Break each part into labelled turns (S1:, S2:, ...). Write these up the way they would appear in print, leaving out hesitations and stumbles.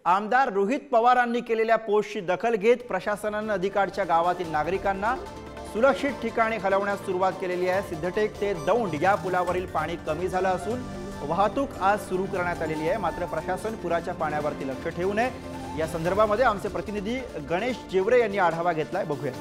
S1: आमदार रोहित पवारांनी केलेल्या पोस्टची दखल घेत प्रशासनाने नदीकाठच्या गावातील नागरिकांना सुरक्षित ठिकाणी हलवण्यास सुरुवात केलेली आहे। सिद्धटेक ते दौंड या पुलावरील पाणी कमी झालं असून वाहतूक आज सुरू करण्यात आलेली आहे। मात्र प्रशासन पुराच्या पाण्यावरती लक्ष ठेवू नये या संदर्भामध्ये आमचे प्रतिनिधी गणेश जेवरे यांनी आढावा घेतलाय। बघूया।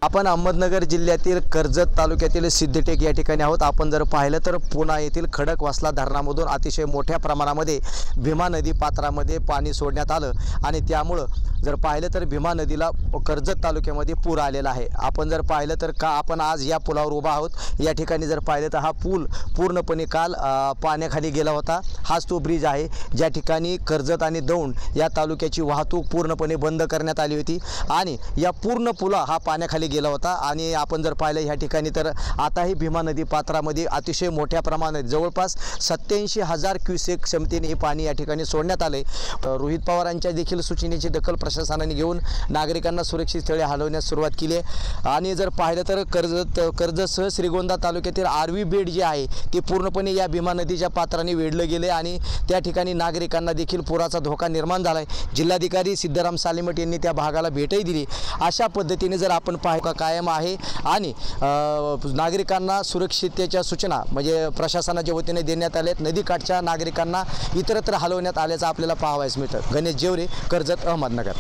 S2: आपण अहमदनगर जिल्ह्यातील कर्जत तालुक्यातील सिद्धटेक या ठिकाणी आहोत। आपण जर पाहिलं तर पुणा येथील खडकवासला धरणामधून अतिशय मोठ्या प्रमाणामध्ये भीमा नदी पात्रामध्ये पाणी सोडण्यात आलं आणि त्यामुळे जर पाहिलं तर भीमा नदीला कर्जत तालुक्यामध्ये पूर आलेला आहे। आपण जर पाहिलं तर आपण आज या पुलावर उभा आहोत। या ठिकाणी जर पाहिलं तर हा पूल पूर्णपणे काल पाण्याखाली गेला होता। हाच तो ब्रिज आहे ज्या ठिकाणी कर्जत आणि दौंड या तालुक्याची वाहतूक पूर्णपणे बंद करण्यात आली होती आणि या पूर्ण पुला हा पाण्याखाली गेला होता। आणि आपण जर पाहिलं या ठिकाणी तर आताही भीमा नदी पात्रामध्ये अतिशय मोठ्या प्रमाणात जवळपास 87,000 क्युसेक क्षमतेने हे पाणी या ठिकाणी सोडण्यात आले। रोहित पवारांच्या देखील सूचनेची दखल प्रशासनाने घेऊन नागरिकांना सुरक्षित स्थळी हलवण्यास सुरुवात केली आहे। आणि जर पाहिलं तर कर्जतसह श्रीगोंदा तालुक्यातील आरवी बेड जे आहे ते पूर्णपणे या भीमा नदीच्या पात्राने वेढलं गेले आणि त्या ठिकाणी नागरिकांना देखील पुराचा धोका निर्माण झाला आहे। जिल्हाधिकारी सिद्धराम सालेमठ यांनी त्या भागाला भेटही दिली। अशा पद्धतीने जर आपण कायम आहे आणि नागरिकांना सुरक्षिततेच्या सूचना म्हणजे प्रशासनाच्या वतीने देण्यात आल्यात। नदीकाठच्या नागरिकांना इतरत्र हलवण्यात आल्याचं आपल्याला पाहावयास मिळतं। गणेश जेवरे, कर्जत, अहमदनगर।